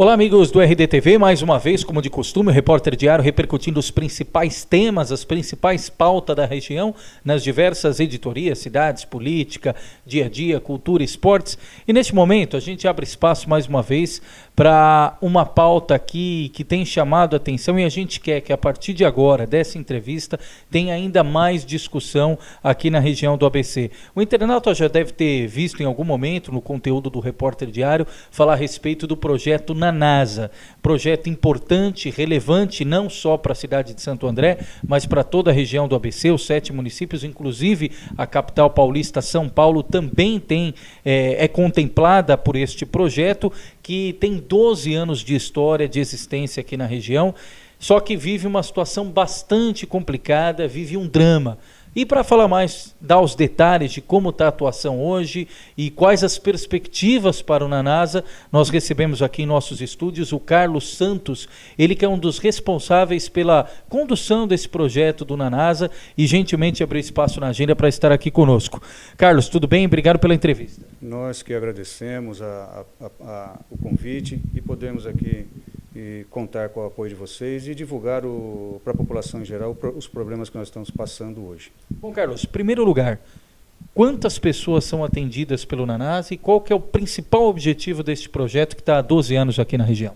Olá, amigos do RDTV, mais uma vez, como de costume, o Repórter Diário repercutindo os principais temas, as principais pautas da região, nas diversas editorias, cidades, política, dia a dia, cultura, esportes. E neste momento a gente abre espaço mais uma vez para uma pauta aqui que tem chamado a atenção e a gente quer que a partir de agora, dessa entrevista, tenha ainda mais discussão aqui na região do ABC. O internauta já deve ter visto em algum momento no conteúdo do Repórter Diário falar a respeito do projeto NASA, projeto importante, relevante não só para a cidade de Santo André, mas para toda a região do ABC, os 7 municípios, inclusive a capital paulista, São Paulo, também é contemplada por este projeto, que tem 12 anos de história, de existência aqui na região, só que vive uma situação bastante complicada, vive um drama. E para falar mais, dar os detalhes de como está a atuação hoje e quais as perspectivas para o Nanasa, nós recebemos aqui em nossos estúdios o Carlos Santos, ele que é um dos responsáveis pela condução desse projeto do Nanasa e gentilmente abriu espaço na agenda para estar aqui conosco. Carlos, tudo bem? Obrigado pela entrevista. Nós que agradecemos o convite e podemos aqui contar com o apoio de vocês e divulgar para a população em geral os problemas que nós estamos passando hoje. Bom, Carlos, em primeiro lugar, quantas pessoas são atendidas pelo Nanasa e qual que é o principal objetivo deste projeto que está há 12 anos aqui na região?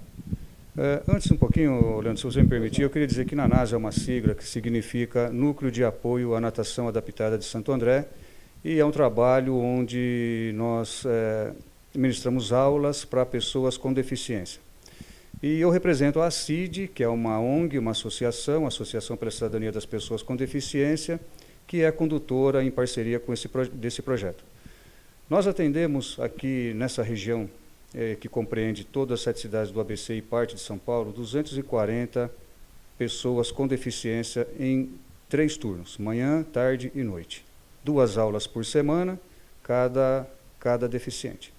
Antes um pouquinho, Leandro, se você me permitir, eu queria dizer que Nanasa é uma sigla que significa Núcleo de Apoio à Natação Adaptada de Santo André e é um trabalho onde nós ministramos aulas para pessoas com deficiência. E eu represento a ACID, que é uma ONG, uma associação, Associação pela Cidadania das Pessoas com Deficiência, que é condutora em parceria com desse projeto. Nós atendemos aqui nessa região, que compreende todas as 7 cidades do ABC e parte de São Paulo, 240 pessoas com deficiência em 3 turnos, manhã, tarde e noite. 2 aulas por semana, cada deficiente.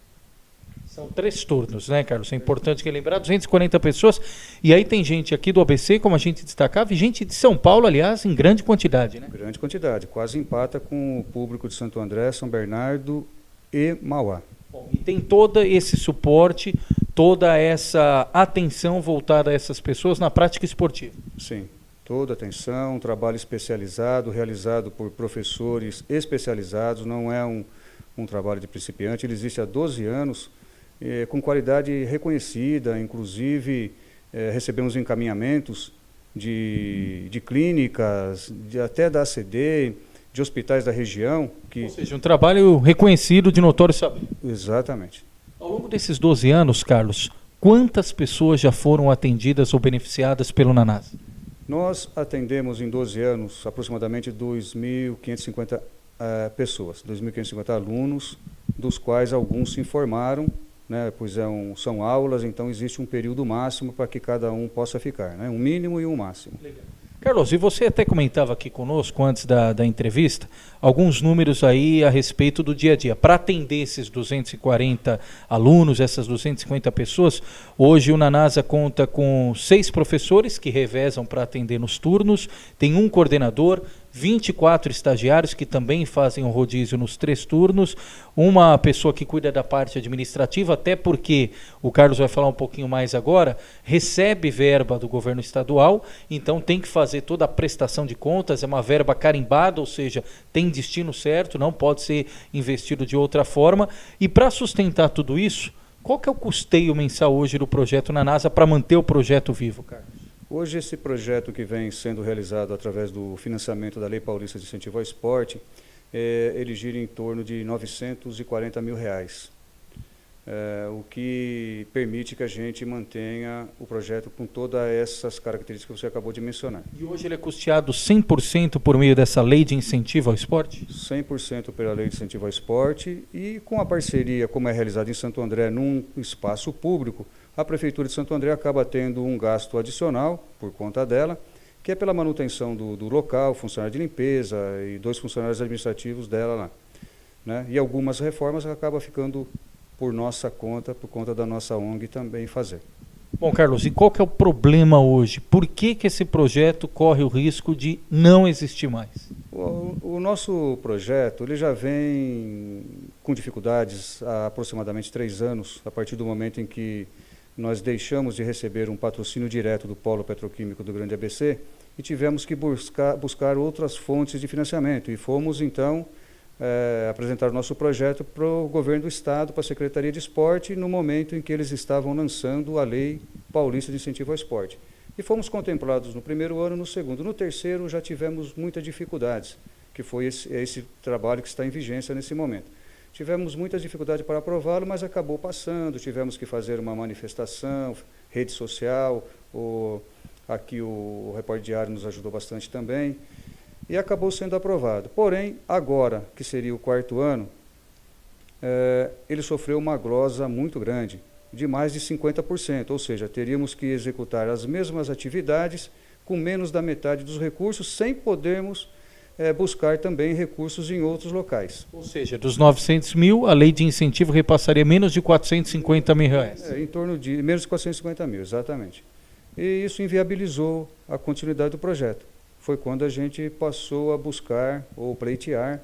São 3 turnos, né, Carlos? É importante que lembrar, 240 pessoas. E aí tem gente aqui do ABC, como a gente destacava, e gente de São Paulo, aliás, em grande quantidade, né? Grande quantidade, quase empata com o público de Santo André, São Bernardo e Mauá. Bom, e tem todo esse suporte, toda essa atenção voltada a essas pessoas na prática esportiva. Sim, toda atenção, um trabalho especializado, realizado por professores especializados, não é um trabalho de principiante, ele existe há 12 anos, com qualidade reconhecida, inclusive recebemos encaminhamentos de clínicas, até da ACD, de hospitais da região. Ou seja, um trabalho reconhecido de notório saber. Exatamente. Ao longo desses 12 anos, Carlos, quantas pessoas já foram atendidas ou beneficiadas pelo Nanasa? Nós atendemos em 12 anos aproximadamente 2.550 pessoas, 2.550 alunos, dos quais alguns se informaram, né, pois são aulas, então existe um período máximo para que cada um possa ficar, né, um mínimo e um máximo. Legal. Carlos, e você até comentava aqui conosco, antes da entrevista, alguns números aí a respeito do dia a dia. Para atender esses 240 alunos, essas 250 pessoas, hoje o Nanasa conta com 6 professores que revezam para atender nos turnos, tem um coordenador, 24 estagiários que também fazem o rodízio nos 3 turnos, uma pessoa que cuida da parte administrativa, até porque, o Carlos vai falar um pouquinho mais agora, recebe verba do governo estadual, então tem que fazer toda a prestação de contas, é uma verba carimbada, ou seja, tem destino certo, não pode ser investido de outra forma, e para sustentar tudo isso, qual que é o custeio mensal hoje do projeto Nanasa para manter o projeto vivo, Carlos? Hoje esse projeto que vem sendo realizado através do financiamento da Lei Paulista de Incentivo ao Esporte, ele gira em torno de R$940 mil, o que permite que a gente mantenha o projeto com todas essas características que você acabou de mencionar. E hoje ele é custeado 100% por meio dessa Lei de Incentivo ao Esporte? 100% pela Lei de Incentivo ao Esporte e com a parceria, como é realizada em Santo André, num espaço público, a Prefeitura de Santo André acaba tendo um gasto adicional por conta dela, que é pela manutenção do local, funcionário de limpeza e 2 funcionários administrativos dela lá, né? E algumas reformas acabam ficando por nossa conta, por conta da nossa ONG também fazer. Bom, Carlos, e qual que é o problema hoje? Por que esse projeto corre o risco de não existir mais? O nosso projeto ele já vem com dificuldades há aproximadamente 3 anos, a partir do momento em que nós deixamos de receber um patrocínio direto do Polo Petroquímico do Grande ABC e tivemos que buscar outras fontes de financiamento. E fomos, então, apresentar o nosso projeto para o governo do Estado, para a Secretaria de Esporte, no momento em que eles estavam lançando a Lei Paulista de Incentivo ao Esporte. E fomos contemplados no primeiro ano, no segundo. No terceiro já tivemos muitas dificuldades, que foi esse trabalho que está em vigência nesse momento. Tivemos muitas dificuldades para aprová-lo, mas acabou passando, tivemos que fazer uma manifestação, rede social, aqui o Repórter Diário nos ajudou bastante também, e acabou sendo aprovado. Porém, agora, que seria o quarto ano, ele sofreu uma glosa muito grande, de mais de 50%, ou seja, teríamos que executar as mesmas atividades com menos da metade dos recursos, sem podermos buscar também recursos em outros locais. Ou seja, dos 900 mil, a lei de incentivo repassaria menos de 450 mil reais. Em torno de menos de 450 mil, exatamente. E isso inviabilizou a continuidade do projeto. Foi quando a gente passou a buscar ou pleitear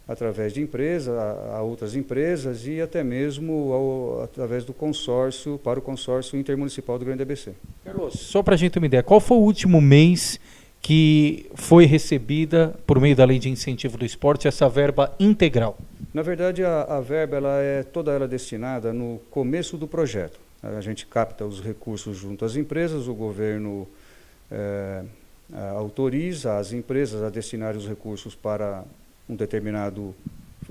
através de empresas, a outras empresas e até mesmo através do consórcio, para o consórcio intermunicipal do Grande ABC. Carlos, só para a gente ter uma ideia, qual foi o último mês que foi recebida, por meio da Lei de Incentivo do Esporte, essa verba integral? Na verdade, a verba toda ela destinada no começo do projeto. A gente capta os recursos junto às empresas, o governo autoriza as empresas a destinar os recursos para um determinado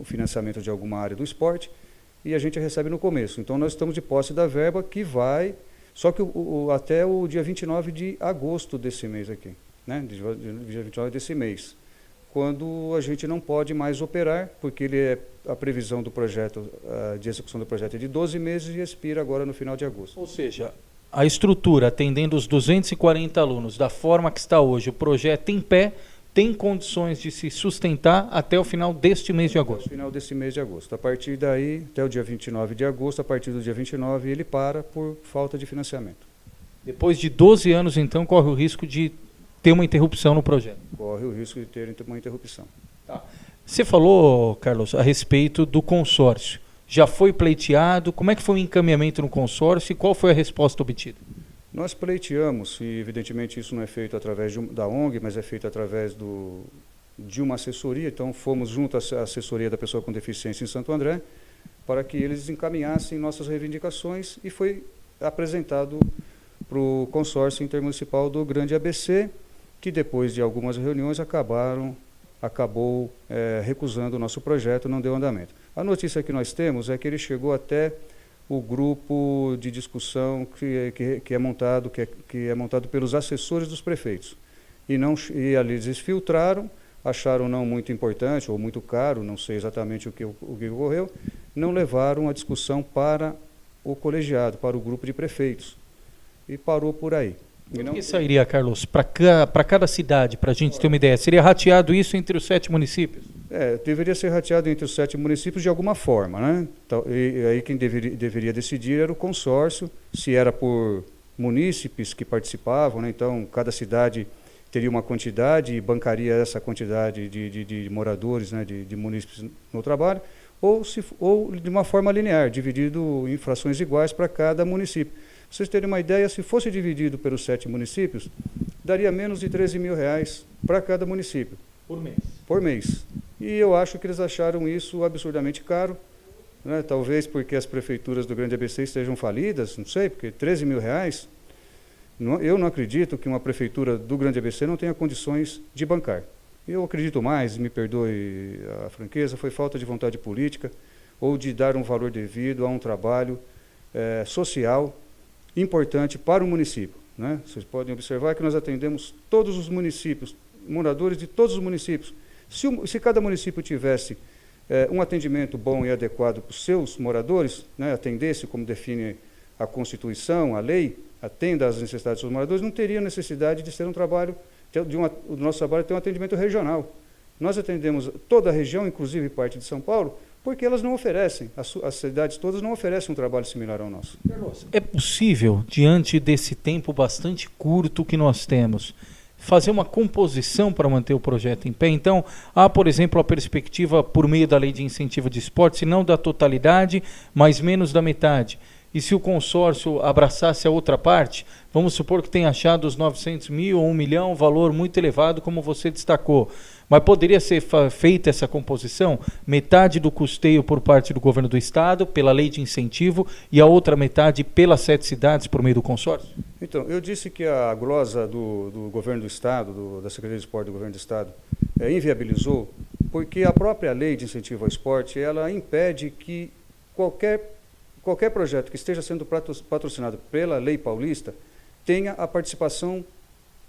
financiamento de alguma área do esporte e a gente recebe no começo. Então, nós estamos de posse da verba que vai, só que até o dia 29 de agosto desse mês aqui, né? Dia 29 desse mês, quando a gente não pode mais operar, porque a previsão do projeto, de execução do projeto é de 12 meses e expira agora no final de agosto. Ou seja, a estrutura, atendendo os 240 alunos, da forma que está hoje, o projeto em pé, tem condições de se sustentar até o final deste mês de agosto? Até o final desse mês de agosto. A partir daí, até o dia 29 de agosto, a partir do dia 29, ele para por falta de financiamento. Depois de 12 anos, então, corre o risco de ter uma interrupção no projeto? Corre o risco de ter uma interrupção. Tá. Você falou, Carlos, a respeito do consórcio. Já foi pleiteado? Como é que foi o encaminhamento no consórcio e qual foi a resposta obtida? Nós pleiteamos, e evidentemente isso não é feito através da ONG, mas é feito através de uma assessoria. Então fomos junto à assessoria da pessoa com deficiência em Santo André para que eles encaminhassem nossas reivindicações e foi apresentado para o consórcio intermunicipal do Grande ABC, que depois de algumas reuniões acabou recusando o nosso projeto, não deu andamento. A notícia que nós temos é que ele chegou até o grupo de discussão que é montado pelos assessores dos prefeitos. E ali eles filtraram, acharam não muito importante ou muito caro, não sei exatamente o que ocorreu, não levaram a discussão para o colegiado, para o grupo de prefeitos. E parou por aí. O que sairia, Carlos, para cada cidade, para a gente ter uma ideia? Seria rateado isso entre os 7 municípios? Deveria ser rateado entre os 7 municípios de alguma forma, né? E aí quem deveria decidir era o consórcio, se era por munícipes que participavam, né? Então cada cidade teria uma quantidade e bancaria essa quantidade de moradores, né? de munícipes no trabalho, ou de uma forma linear, dividido em frações iguais para cada município. Para vocês terem uma ideia, se fosse dividido pelos 7 municípios, daria menos de 13 mil reais para cada município. Por mês? Por mês. E eu acho que eles acharam isso absurdamente caro, né? Talvez porque as prefeituras do Grande ABC estejam falidas, não sei, porque 13 mil reais, eu não acredito que uma prefeitura do Grande ABC não tenha condições de bancar. Eu acredito mais, me perdoe a franqueza, foi falta de vontade política ou de dar um valor devido a um trabalho social importante para o município, né? Vocês podem observar que nós atendemos todos os municípios, moradores de todos os municípios. Se cada município tivesse um atendimento bom e adequado para os seus moradores, né, atendesse como define a Constituição, a lei, atenda às necessidades dos seus moradores, não teria necessidade de ser um trabalho, o nosso trabalho tem um atendimento regional. Nós atendemos toda a região, inclusive parte de São Paulo, porque elas não oferecem, as cidades todas não oferecem um trabalho similar ao nosso. É possível, diante desse tempo bastante curto que nós temos, fazer uma composição para manter o projeto em pé? Então, há, por exemplo, a perspectiva, por meio da Lei de Incentivo de Esporte, se não da totalidade, mas menos da metade, e se o consórcio abraçasse a outra parte, vamos supor que tenha achado os 900 mil ou 1 milhão, um valor muito elevado, como você destacou. Mas poderia ser feita essa composição? Metade do custeio por parte do governo do estado, pela lei de incentivo, e a outra metade pelas 7 cidades por meio do consórcio? Então, eu disse que a glosa do governo do estado, da Secretaria de Esporte do governo do estado, inviabilizou, porque a própria lei de incentivo ao esporte, ela impede que qualquer projeto que esteja sendo patrocinado pela lei paulista tenha a participação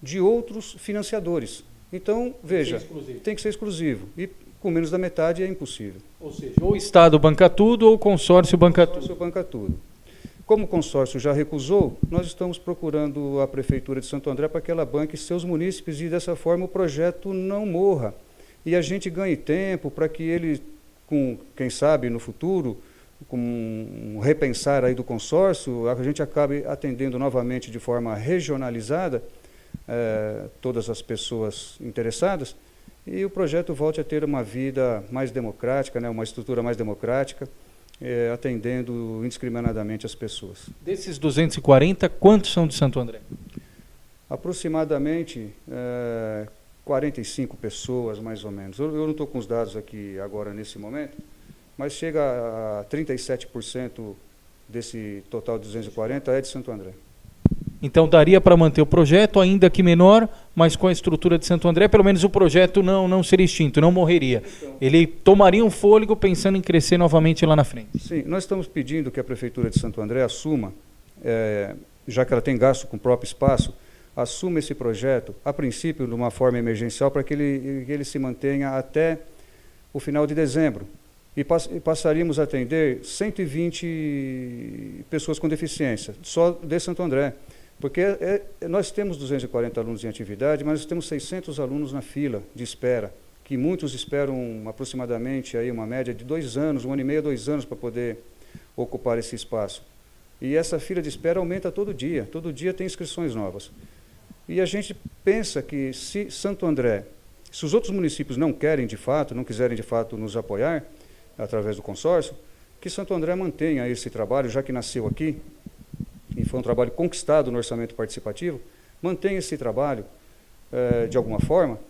de outros financiadores. Então, veja, tem que ser exclusivo. E com menos da metade é impossível. Ou seja, ou o Estado banca tudo ou o consórcio banca tudo. O consórcio banca tudo. Como o consórcio já recusou, nós estamos procurando a Prefeitura de Santo André para que ela banque seus munícipes e, dessa forma, o projeto não morra. E a gente ganhe tempo para que ele, quem sabe, no futuro, com um repensar aí do consórcio, a gente acabe atendendo novamente de forma regionalizada todas as pessoas interessadas e o projeto volte a ter uma vida mais democrática, né, uma estrutura mais democrática, atendendo indiscriminadamente as pessoas. Desses 240, quantos são de Santo André? Aproximadamente 45 pessoas, mais ou menos. Eu não estou com os dados aqui agora nesse momento, mas chega a 37% desse total de 240 é de Santo André. Então daria para manter o projeto, ainda que menor, mas com a estrutura de Santo André, pelo menos o projeto não seria extinto, não morreria. Então, ele tomaria um fôlego pensando em crescer novamente lá na frente. Sim, nós estamos pedindo que a Prefeitura de Santo André assuma, já que ela tem gasto com o próprio espaço, assuma esse projeto, a princípio, de uma forma emergencial, para que ele se mantenha até o final de dezembro. E passaríamos a atender 120 pessoas com deficiência, só de Santo André. Porque nós temos 240 alunos em atividade, mas nós temos 600 alunos na fila de espera, que muitos esperam aproximadamente aí uma média de 2 anos, 1 ano e meio, 2 anos para poder ocupar esse espaço. E essa fila de espera aumenta todo dia tem inscrições novas. E a gente pensa que se os outros municípios não quiserem de fato nos apoiar, através do consórcio, que Santo André mantenha esse trabalho, já que nasceu aqui, e foi um trabalho conquistado no orçamento participativo, mantenha esse trabalho de alguma forma,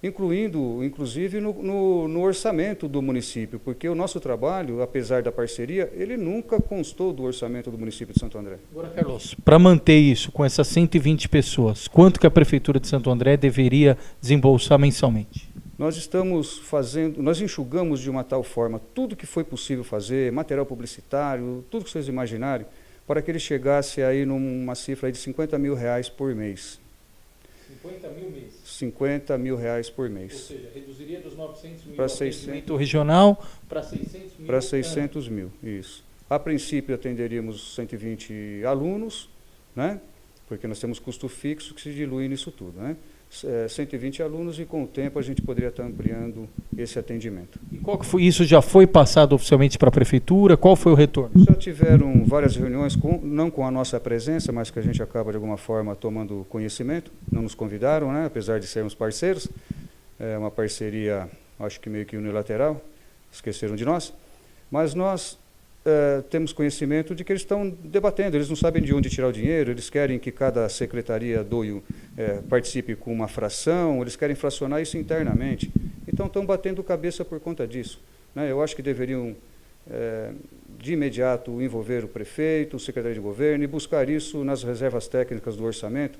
inclusive no orçamento do município, porque o nosso trabalho, apesar da parceria, ele nunca constou do orçamento do município de Santo André. Agora, Carlos, para manter isso com essas 120 pessoas, quanto que a Prefeitura de Santo André deveria desembolsar mensalmente? Nós enxugamos de uma tal forma tudo que foi possível fazer, material publicitário, tudo que vocês imaginarem, para que ele chegasse aí numa cifra aí de R$50 mil por mês. 50 mil mês? 50 mil reais por mês. Ou seja, reduziria dos 900 mil para 600 regional para 600 mil. Para 600 mil, isso. A princípio atenderíamos 120 alunos, né? Porque nós temos custo fixo que se dilui nisso tudo, né? 120 alunos e com o tempo a gente poderia estar ampliando esse atendimento. E qual que foi isso? Já foi passado oficialmente para a Prefeitura? Qual foi o retorno? Já tiveram várias reuniões, não com a nossa presença, mas que a gente acaba de alguma forma tomando conhecimento. Não nos convidaram, né? Apesar de sermos parceiros. É uma parceria, acho que meio que unilateral, esqueceram de nós. Mas nós temos conhecimento de que eles estão debatendo, eles não sabem de onde tirar o dinheiro, eles querem que cada secretaria participe com uma fração, eles querem fracionar isso internamente. Então estão batendo cabeça por conta disso, né? Eu acho que deveriam, de imediato, envolver o prefeito, o secretário de governo e buscar isso nas reservas técnicas do orçamento,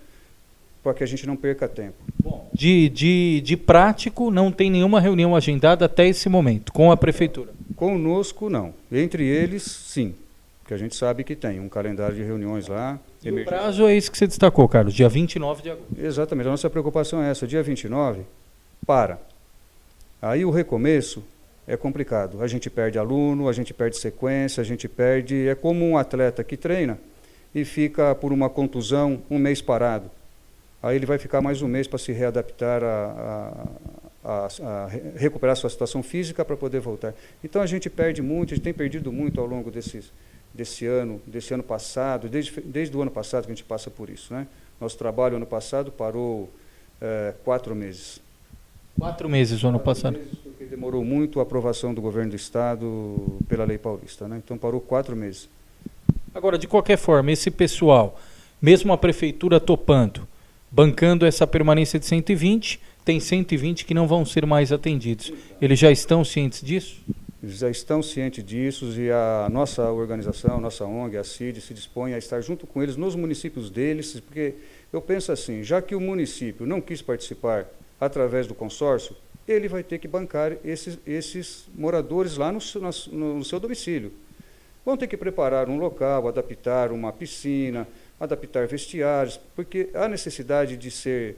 para que a gente não perca tempo. Bom, de prático, não tem nenhuma reunião agendada até esse momento, com a Prefeitura? Conosco, não. Entre eles, sim, que a gente sabe que tem um calendário de reuniões lá. E o prazo é esse que você destacou, Carlos, dia 29 de agosto. Exatamente, a nossa preocupação é essa, dia 29, para. Aí o recomeço é complicado, a gente perde aluno, a gente perde sequência, é como um atleta que treina e fica por uma contusão um mês parado. Aí ele vai ficar mais um mês para se readaptar a recuperar sua situação física para poder voltar. Então a gente perde muito, a gente tem perdido muito ao longo desse ano passado, desde o ano passado que a gente passa por isso, né? Nosso trabalho ano passado parou 4 meses. 4 meses o ano passado? 4 meses, porque demorou muito a aprovação do governo do estado pela lei paulista, né? Então parou 4 meses. Agora, de qualquer forma, esse pessoal, mesmo a prefeitura topando, bancando essa permanência de 120, tem 120 que não vão ser mais atendidos. Eles já estão cientes disso? Eles já estão cientes disso e a nossa organização, a nossa ONG, a CID, se dispõe a estar junto com eles nos municípios deles, porque eu penso assim, já que o município não quis participar através do consórcio, ele vai ter que bancar esses moradores lá no seu domicílio. Vão ter que preparar um local, adaptar uma piscina, adaptar vestiários, porque há necessidade de ser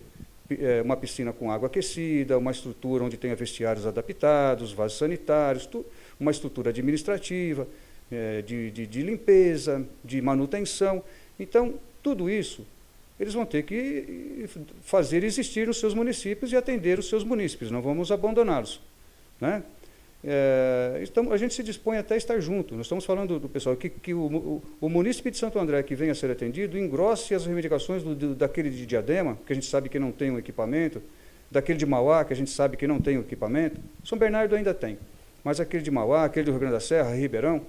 uma piscina com água aquecida, uma estrutura onde tenha vestiários adaptados, vasos sanitários, uma estrutura administrativa, de limpeza, de manutenção. Então, tudo isso eles vão ter que fazer existir nos seus municípios e atender os seus munícipes, não vamos abandoná-los, né? Então, a gente se dispõe até a estar junto. Nós estamos falando do pessoal que o munícipe de Santo André que venha a ser atendido engrosse as reivindicações daquele de Diadema, que a gente sabe que não tem um equipamento, daquele de Mauá, que a gente sabe que não tem um equipamento. São Bernardo ainda tem, mas aquele de Mauá, aquele do Rio Grande da Serra, Ribeirão,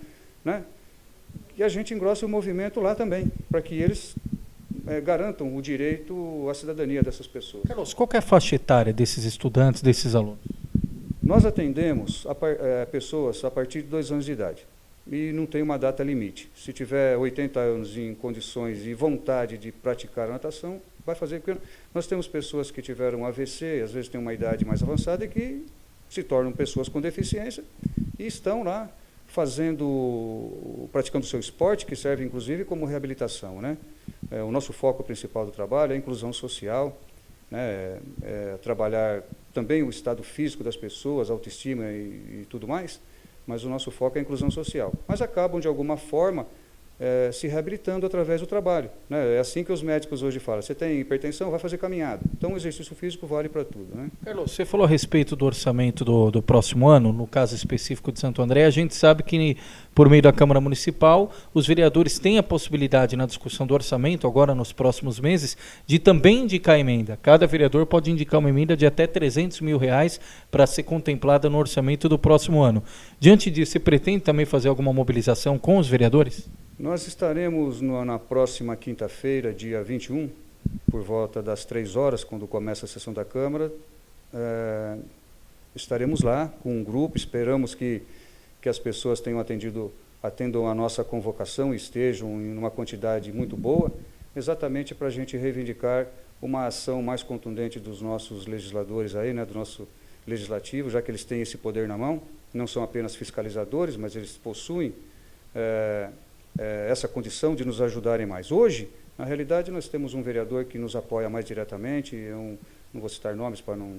né? E a gente engrossa o movimento lá também, para que eles garantam o direito à cidadania dessas pessoas. Carlos, qual que é a faixa etária desses estudantes, desses alunos? Nós atendemos pessoas a partir de 2 anos de idade e não tem uma data limite. Se tiver 80 anos em condições e vontade de praticar a natação, vai fazer. Porque nós temos pessoas que tiveram AVC, às vezes têm uma idade mais avançada e que se tornam pessoas com deficiência e estão lá praticando o seu esporte, que serve inclusive como reabilitação, né? O nosso foco principal do trabalho é a inclusão social, né? Trabalhar também o estado físico das pessoas, autoestima e tudo mais, mas o nosso foco é a inclusão social. Mas acabam, de alguma forma, se reabilitando através do trabalho, né? É assim que os médicos hoje falam, você tem hipertensão, vai fazer caminhada. Então o exercício físico vale para tudo, né? Carlos, você falou a respeito do orçamento do próximo ano, no caso específico de Santo André, a gente sabe que por meio da Câmara Municipal, os vereadores têm a possibilidade na discussão do orçamento, agora nos próximos meses, de também indicar emenda. Cada vereador pode indicar uma emenda de até R$300 mil para ser contemplada no orçamento do próximo ano. Diante disso, você pretende também fazer alguma mobilização com os vereadores? Nós estaremos na próxima quinta-feira, dia 21, por volta das 3 horas, quando começa a sessão da Câmara. Estaremos lá com um grupo, esperamos que as pessoas atendam a nossa convocação e estejam em uma quantidade muito boa, exatamente para a gente reivindicar uma ação mais contundente dos nossos legisladores aí, né, do nosso legislativo, já que eles têm esse poder na mão, não são apenas fiscalizadores, mas eles possuem essa condição de nos ajudarem mais. Hoje, na realidade, nós temos um vereador que nos apoia mais diretamente, eu não vou citar nomes para não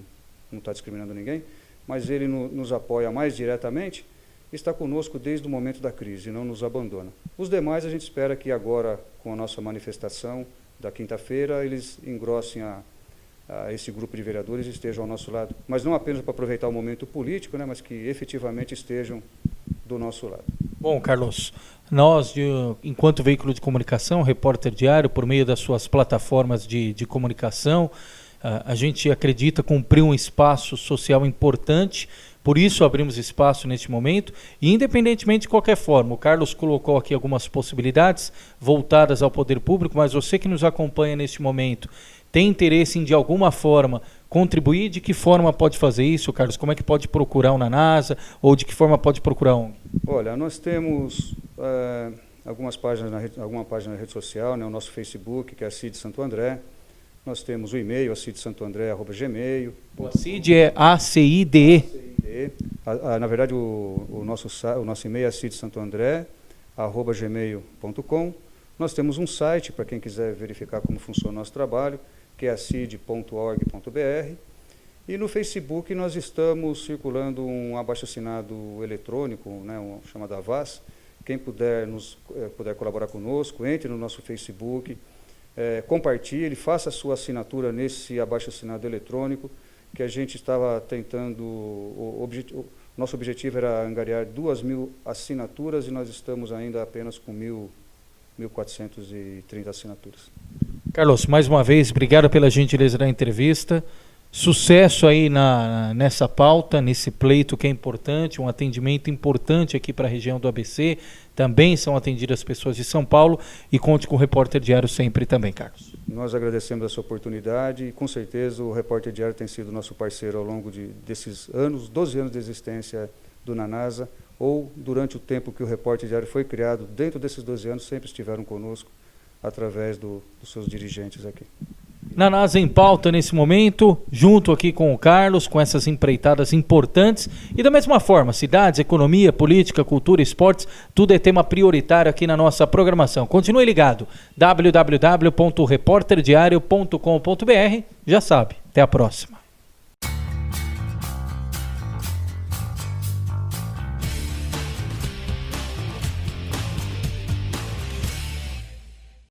estar discriminando ninguém, mas ele nos apoia mais diretamente, está conosco desde o momento da crise, não nos abandona. Os demais, a gente espera que agora, com a nossa manifestação da quinta-feira, eles engrossem a esse grupo de vereadores e estejam ao nosso lado, mas não apenas para aproveitar o momento político, né, mas que efetivamente estejam do nosso lado. Bom, Carlos, nós, enquanto veículo de comunicação, Repórter Diário, por meio das suas plataformas de comunicação, a gente acredita cumprir um espaço social importante, por isso abrimos espaço neste momento, e independentemente de qualquer forma, o Carlos colocou aqui algumas possibilidades voltadas ao poder público, mas você que nos acompanha neste momento, tem interesse em, de alguma forma, contribuir? De que forma pode fazer isso, Carlos? Como é que pode procurar o NASA? Ou de que forma pode procurar a ONG? Olha, nós temos alguma página na rede social, né, o nosso Facebook, que é a CID Santo André. Nós temos o e-mail, acidsantoandré@gmail. O CID é ACIDE. Na verdade, o nosso e-mail é acidsantoandré@gmail.com. Nós temos um site para quem quiser verificar como funciona o nosso trabalho, que é acid.org.br. E no Facebook nós estamos circulando um abaixo-assinado eletrônico, né, chamado Avaz. Quem puder colaborar conosco, entre no nosso Facebook, compartilhe, faça a sua assinatura nesse abaixo-assinado eletrônico, que a gente estava tentando, nosso objetivo era angariar 2.000 assinaturas e nós estamos ainda apenas com 1.430 assinaturas. Carlos, mais uma vez, obrigado pela gentileza da entrevista. Sucesso aí nessa pauta, nesse pleito que é importante, um atendimento importante aqui para a região do ABC. Também são atendidas pessoas de São Paulo, e conte com o Repórter Diário sempre também, Carlos. Nós agradecemos essa oportunidade e com certeza o Repórter Diário tem sido nosso parceiro ao longo desses anos, 12 anos de existência do Nanasa, ou durante o tempo que o Repórter Diário foi criado, dentro desses 12 anos sempre estiveram conosco através dos seus dirigentes aqui. Nanasa em pauta nesse momento, junto aqui com o Carlos, com essas empreitadas importantes. E da mesma forma, cidades, economia, política, cultura, esportes, tudo é tema prioritário aqui na nossa programação. Continue ligado, www.reporterdiario.com.br. Já sabe, até a próxima.